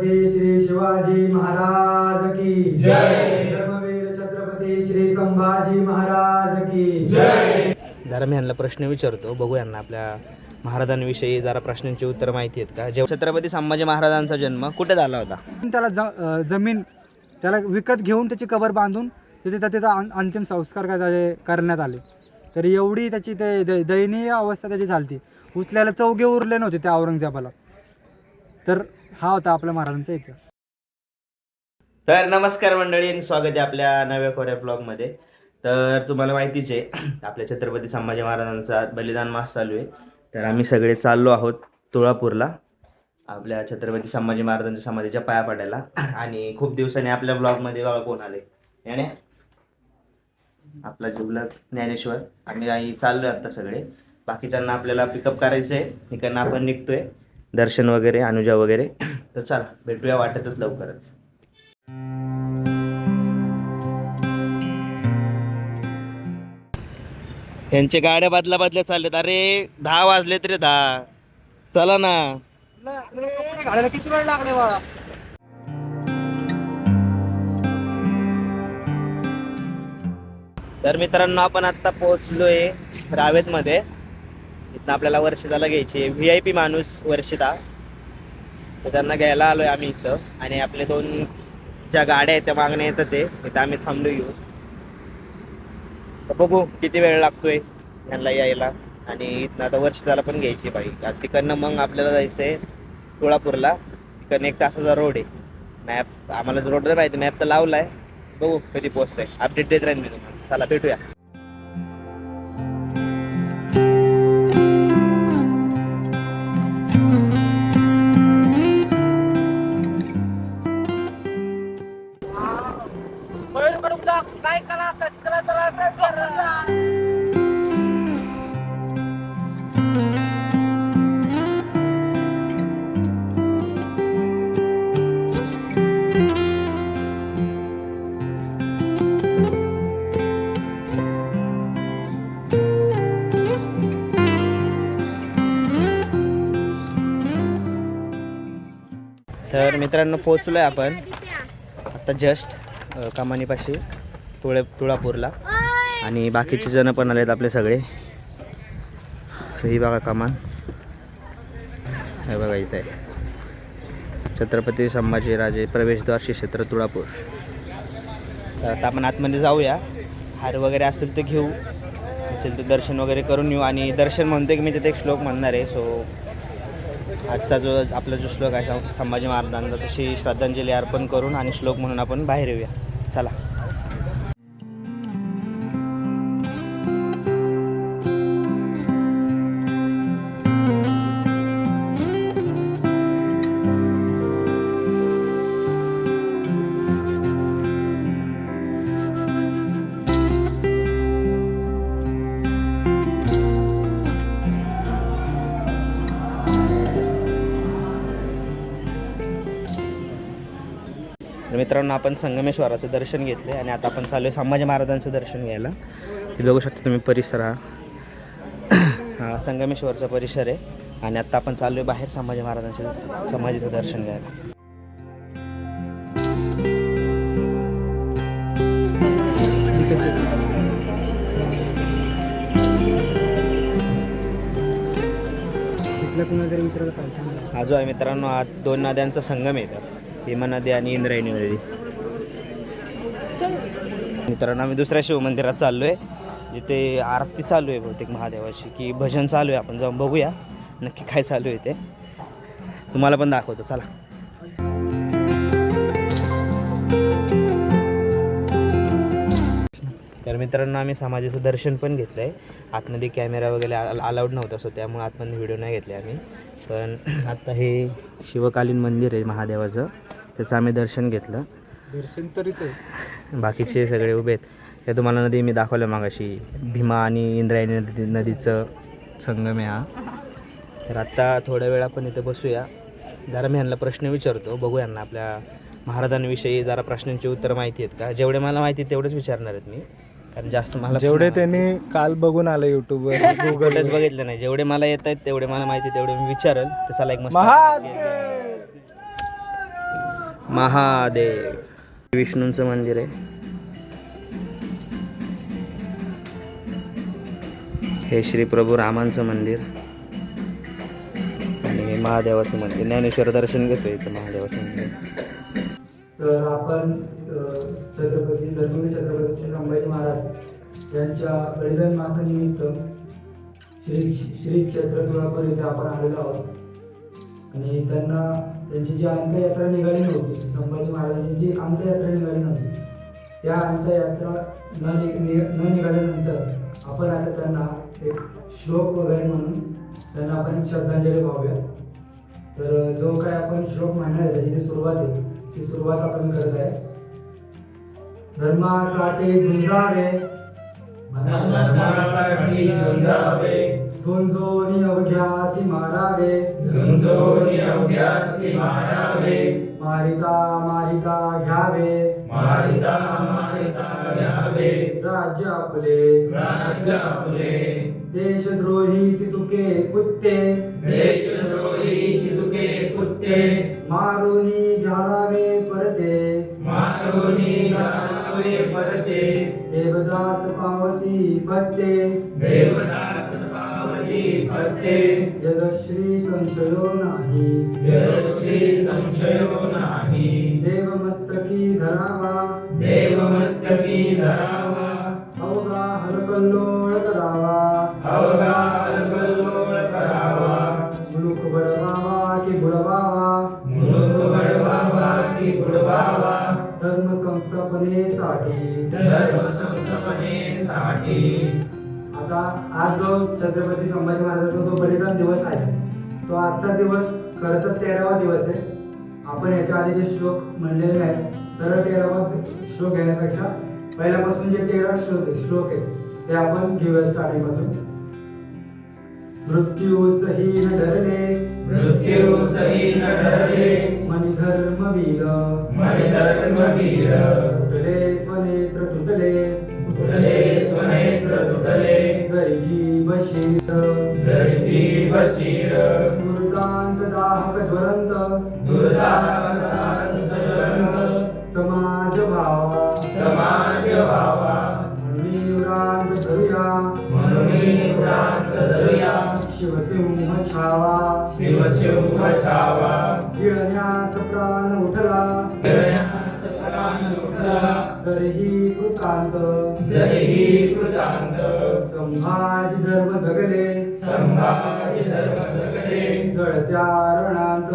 श्री शिवाजी महाराज की जय. धर्मवीर छत्रपती श्री संभाजी महाराज की जय. जरा मी यांना प्रश्न विचारतो, बघू यांना आपल्या महाराजांविषयी जरा प्रश्नांची उत्तर माहिती आहेत का. जेव्हा छत्रपती संभाजी महाराजांचा जन्म कुठे झाला होता? त्याला जमीन त्याला विकत घेऊन त्याची कबर बांधून तिथे त्याचा अंतिम संस्कार करण्यात आले. तर एवढी त्याची ते दयनीय अवस्था त्याची झाली. उचल्याला चौघे उरले नव्हते त्या औरंगजेबाला. तर हा होता आपल्या महाराजांचा इतिहास. तर नमस्कार मंडळी, स्वागत आहे आपल्या नव्या कोऱ्या ब्लॉगमध्ये. तर तुम्हाला माहितीच आहे आपल्या छत्रपती संभाजी महाराजांचा बलिदान मास चालू आहे. तर आम्ही सगळे चाललो आहोत तुळापूरला आपल्या छत्रपती संभाजी महाराजांच्या समाधीच्या पाया पडायला. आणि खूप दिवसांनी आपल्या ब्लॉगमध्ये बघा कोण आले, याने आपला जिवलग ज्ञानेश्वर. आम्ही चाललो आहे आता सगळे. बाकीच्यांना आपल्याला पिकअप करायचं आहे, इकडनं आपण निघतोय. दर्शन वगैरे, अनुजा वगैरे. तर चला भेटूया वाटतच लवकरच. यांचे गाड्या बदल्या चाललेत. अरे 10 वाजले तरी 10. चला ना. घालायला किती वेळ लागले बाळा? तर मित्रांनो, आपण आत्ता पोहोचलोय रावेतमध्ये. इथं आपल्याला वर्षिताला घ्यायची आहे. VIP माणूस वर्षिता, तर त्यांना घ्यायला आलोय आम्ही इथं. आणि आपले 2 ज्या गाड्या आहेत त्या मागण्या येतात ते इथं आम्ही थांबलो येऊ. तर बघू किती वेळ लागतोय त्यांना यायला. आणि इथनं आता वर्षिताला पण घ्यायची बाईक. आता तिकडनं मग आपल्याला जायचं आहे तुळापूरला. तिकडनं 1 तासाचा रोड आहे. मॅप आम्हाला रोड तर माहिती, मॅप तर लावला आहे. बघू कधी पोहोचतोय, अपडेट देत राहील मी तुम्हाला. चला भेटूया. तर मित्रांनो, पोचलोय आपण आता जस्ट कमानीपाशी तुळापूरला. आणि बाकीचे जण पण आलेत आपले सगळे. ही बघा कमान, हे बघा इथं आहे छत्रपती संभाजीराजे प्रवेशद्वार श्री क्षेत्र तुळापूर. तर आता आपण आतमध्ये जाऊया. हार वगैरे असेल तर घेऊ, असेल तर दर्शन वगैरे करून येऊ. आणि दर्शन म्हणतोय की मी तिथे एक श्लोक म्हणणार आहे. सो आजचा आपला जो श्लोक आहे संभाजी महाराजांचा, तशी श्रद्धांजली अर्पण करून आणि श्लोक म्हणून आपण बाहेर येऊया. चला. मित्रांनो, आपण संगमेश्वराचं दर्शन घेतले आणि आता आपण चालू आहे संभाजी महाराजांचं दर्शन घ्यायला. हे बघू शकता तुम्ही परिसर. हा संगमेश्वरचा परिसर आहे. आणि आता आपण चालू आहे बाहेर संभाजी महाराजांच्या समाधीचं दर्शन घ्यायला. हा जो आहे मित्रांनो, हा 2 नद्यांचा संगम आहे. भीमा नदी आणि इंद्रायणी नदी. मित्रांनो, आम्ही दुसऱ्या शिवमंदिरात चाललो आहे, जिथे आरती चालू आहे बहुतेक महादेवाची, की भजन चालू आहे. आपण जाऊन बघूया नक्की काय चालू आहे ते, तुम्हाला पण दाखवतो. चला. तर मित्रांनो, आम्ही समाधीचं दर्शन पण घेतलं आहे. आतमध्ये कॅमेरा वगैरे अलाउड नव्हता, सो त्यामुळे आतमध्ये व्हिडिओ नाही घेतले आम्ही. पण आता हे शिवकालीन मंदिर आहे महादेवाचं, त्याचं आम्ही दर्शन घेतलं. दर्शन तरी बाकीचे सगळे उभे आहेत. हे तुम्हाला नदी मी दाखवलं मागाशी, भीमा आणि इंद्रायणी नदीचं संगम आहे हा. तर आत्ता थोड्या वेळ आपण इथे बसूया. जरा मी यांना प्रश्न विचारतो, बघू यांना आपल्या महाराजांविषयी जरा प्रश्नांची उत्तर माहिती आहेत का. जेवढे मला माहिती तेवढेच विचारणार आहेत मी. कारण जास्त मला जेवढे त्यांनी काल बघून आलं युट्यूबवर गुगलच बघितलं नाही. जेवढे मला येत आहेत तेवढे मला माहिती तेवढे मी विचारेल. तर चला एक मस्त महादेव. विष्णूंचं मंदिर आहे. हे श्री प्रभू रामांचं मंदिर आणि हे महादेवाचं मंदिर. ज्ञानेश्वर दर्शन घेतोय इथं महादेवाचं मंदिर. तर आपण धर्मवीर छत्रपती श्री संभाजी महाराज यांच्या बलिदान मासानिमित्त श्री क्षेत्र तुळापूर इथे आपण आलेलो आहोत. आणि त्यांची जी अंत्ययात्रा निघाली नव्हती, संभाजी महाराजांची जी अंत्ययात्रा निघाली नव्हती, त्या अंत्ययात्रा न निघाल्यानंतर आपण आता त्यांना एक श्लोक वगैरे म्हणून त्यांना आपण श्रद्धांजली वाहूया. तर जो काय आपण श्लोक म्हणणार आहे त्याची जी सुरुवात आहे ती सुरुवात आपण करत आहे. धर्मासाठी झुंजावे, झुंजोनी अवघ्यासी मारावे, मारिता मारिता घ्यावे, राज्य आपले, देशद्रोही तितुके कुत्ते, मारुनी घालावे परते, देवदास पावती फत्ते, यदश्री संशयो नाही, देवमस्तकी धरावा, अवघा हलकल्लोळ करावा, मुलुक बडवावा की बुडवावा, धर्म संस्थापनेसाठी. आता आज जो छत्रपती संभाजी महाराजांचा जो बलिदान दिवस आहे, तो आजचा दिवस खरं तर 13वा दिवस आहे. आपण याच्या आधी जे श्लोक म्हणलेले आहेत, सरळ 13वा श्लोक घेण्यापेक्षा पहिल्यापासून जे 13 श्लोक आहेत ते आपण घेऊया स्टार्टिंग पासून. मृत्यू सही न डरले, मनी धर्मवीर, तुटले स्वनेत्र तुटले, जरीची बशीर, दुर्दांत दाहक ज्वलंत, समाज भावा, म्हणून व्रांत धरूया, शिवसिंह छावा, गिळण्यास प्राण उठला, जरीही कृतांत, संभाजी धर्म जगले, जळत्या रणांत.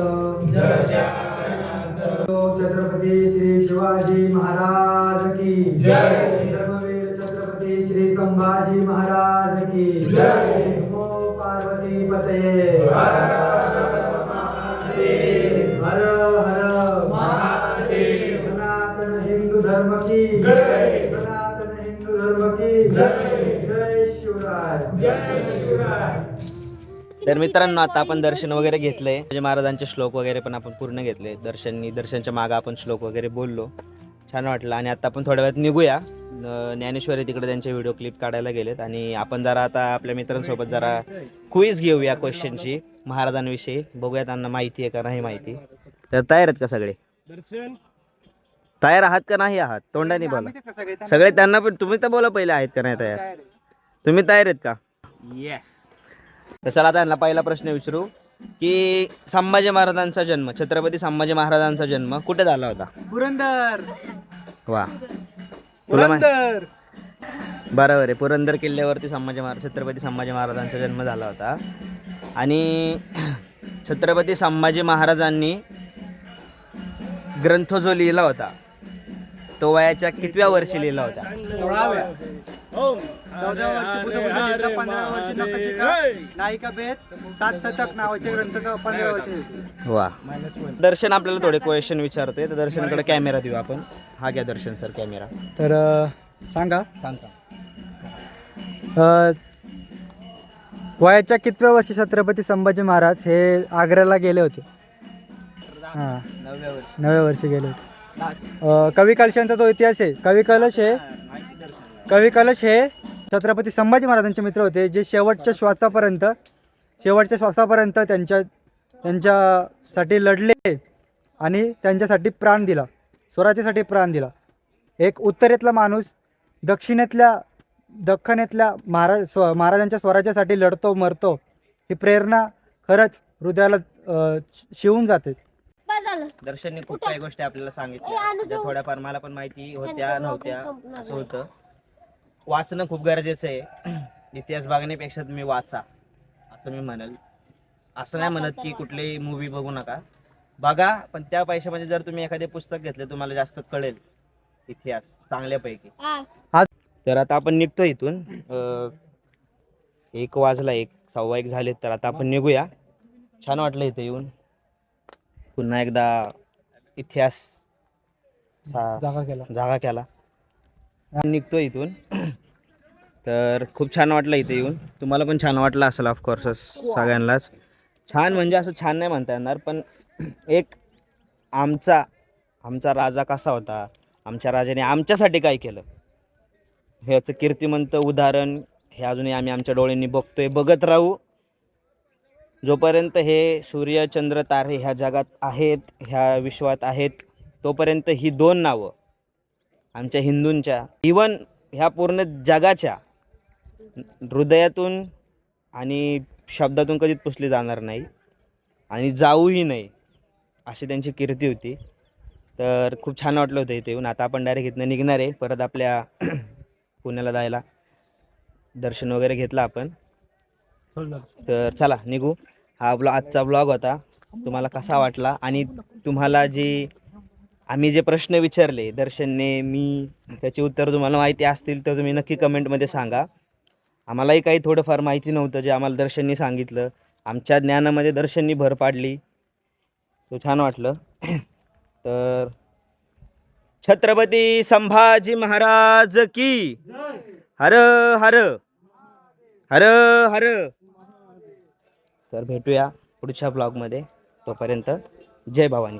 छत्रपती श्री शिवाजी महाराज की जय. धर्मवीर छत्रपती श्री संभाजी महाराज की जय. नमो पार्वती पतये, हर हर महादेव. सनातन हिंदू धर्म की जय, सनातन हिंदू धर्म की जय. जय शिवराय. तर मित्रांनो, आता आपण दर्शन वगैरे घेतलंय. म्हणजे महाराजांचे श्लोक वगैरे पण आपण पूर्ण घेतले. दर्शनच्या मागं आपण श्लोक वगैरे बोललो, छान वाटलं. आणि आता आपण थोड्या वेळात निघूया. ज्ञानेश्वरी तिकडे त्यांचे व्हिडिओ क्लिप काढायला गेलेत. आणि आपण जरा आता आपल्या मित्रांसोबत जरा क्विज घेऊया क्वेश्चनची महाराजांविषयी. बघूया त्यांना माहिती आहे का नाही माहिती. तर तयार आहेत का सगळे? तयार आहात का नाही आहात? तोंडाने बोला सगळे. त्यांना पण तुम्ही तर बोला पहिले, आहेत का नाही तयार? तुम्ही तयार आहेत का? येस. तर चला आता यांना पहिला प्रश्न विचारू की संभाजी महाराजांचा जन्म, छत्रपती संभाजी महाराजांचा जन्म कुठे झाला होता? पुरंदर. वा, तुला बरोबर आहे. पुरंदर किल्ल्यावरती छत्रपती संभाजी महाराजांचा जन्म झाला होता. आणि छत्रपती संभाजी महाराजांनी ग्रंथ जो लिहिला होता तो वयाच्या कितव्या वर्षी लिहिला होता? 16व्या. 14व्या वर्षी बुधभूषण घेतला, 15व्या वर्षी नखशिखा, नायिका भेद, 7 शतक नावाचे ग्रंथ 15व्या वर्षी. वा. दर्शन आपल्याला थोडे क्वेश्चन विचारते, तर दर्शनकडे कॅमेरा देऊ आपण. हा घ्या दर्शन सर कॅमेरा. तर सांगा वयाच्या कितव्या वर्षी छत्रपती संभाजी महाराज हे आग्र्याला गेले होते? हां, 9व्या वर्षी गेले होते. कवी कलशांचा जो इतिहास आहे, कवी कलश हे छत्रपती संभाजी महाराजांचे मित्र होते, जे शेवटच्या श्वासापर्यंत त्यांच्यासाठी लढले आणि त्यांच्यासाठी प्राण दिला, स्वराज्यासाठी प्राण दिला. एक उत्तरेतला माणूस दख्खनेतल्या महाराजांच्या स्वराज्यासाठी लढतो मरतो, ही प्रेरणा खरंच हृदयाला शिवून जाते. दर्शनने खूप काही गोष्टी आपल्याला सांगितल्या, ज्या थोड्याफार मला पण माहिती होत्या नव्हत्या असं होतं. वाचणं खूप गरजेचं आहे. इतिहास बघण्यापेक्षा तुम्ही वाचा असं मी म्हणेल. असं नाही म्हणत की कुठलीही मूवी बघू नका, बघा, पण त्या पैशामध्ये जर तुम्ही एखादे पुस्तक घेतले तुम्हाला जास्त कळेल इतिहास चांगल्यापैकी. तर आता आपण निघतो इथून. 1 वाजला, 1:15 झाले, तर आता आपण निघूया. छान वाटलं इथे येऊन, पुन्हा एकदा इतिहास जागा केला. निघतो इथून. तर खूप छान वाटलं इथे येऊन. तुम्हाला पण छान वाटलं असेल ऑफकोर्सच, सगळ्यांनाच. छान म्हणजे असं छान नाही म्हणता येणार, पण एक आमचा राजा कसा होता, आमच्या राजाने आमच्यासाठी काय केलं, ह्याचं कीर्तिमंत उदाहरण हे अजूनही आम्ही आमच्या डोळ्यांनी बघतोय, बघत राहू. जोपर्यंत हे सूर्य चंद्र तारे ह्या जगात आहेत, ह्या विश्वात आहेत, तोपर्यंत ही 2 नावं आमच्या हिंदूंच्या, इवन ह्या पूर्ण जगाच्या हृदयातून आणि शब्दातून कधीच पुसली जाणार नाही आणि जाऊही नाही, अशी त्यांची कीर्ती होती. तर खूप छान वाटलं होतं इथे येऊन. आता आपण डायरेक्ट इथनं निघणार आहे परत आपल्या पुण्याला जायला. दर्शन वगैरे घेतलं आपण, तर चला निघू. हा आजचा ब्लॉग होता. तुम्हाला कसा वाटला आणि तुम्हाला आम्ही जे प्रश्न विचारले दर्शनने, मी त्याची उत्तर तुम्हाला माहिती असतील तर तुम्ही नक्की कमेंटमध्ये सांगा. आम्हालाही काही थोडंफार माहिती नव्हतं, जे आम्हाला दर्शननी सांगितलं, आमच्या ज्ञानामध्ये दर्शननी भर पाडली, तो छान वाटलं. तर छत्रपती संभाजी महाराज की हर हर हर हर. तर भेटूया पुढच्या ब्लॉगमध्ये. तोपर्यंत जय भवानी.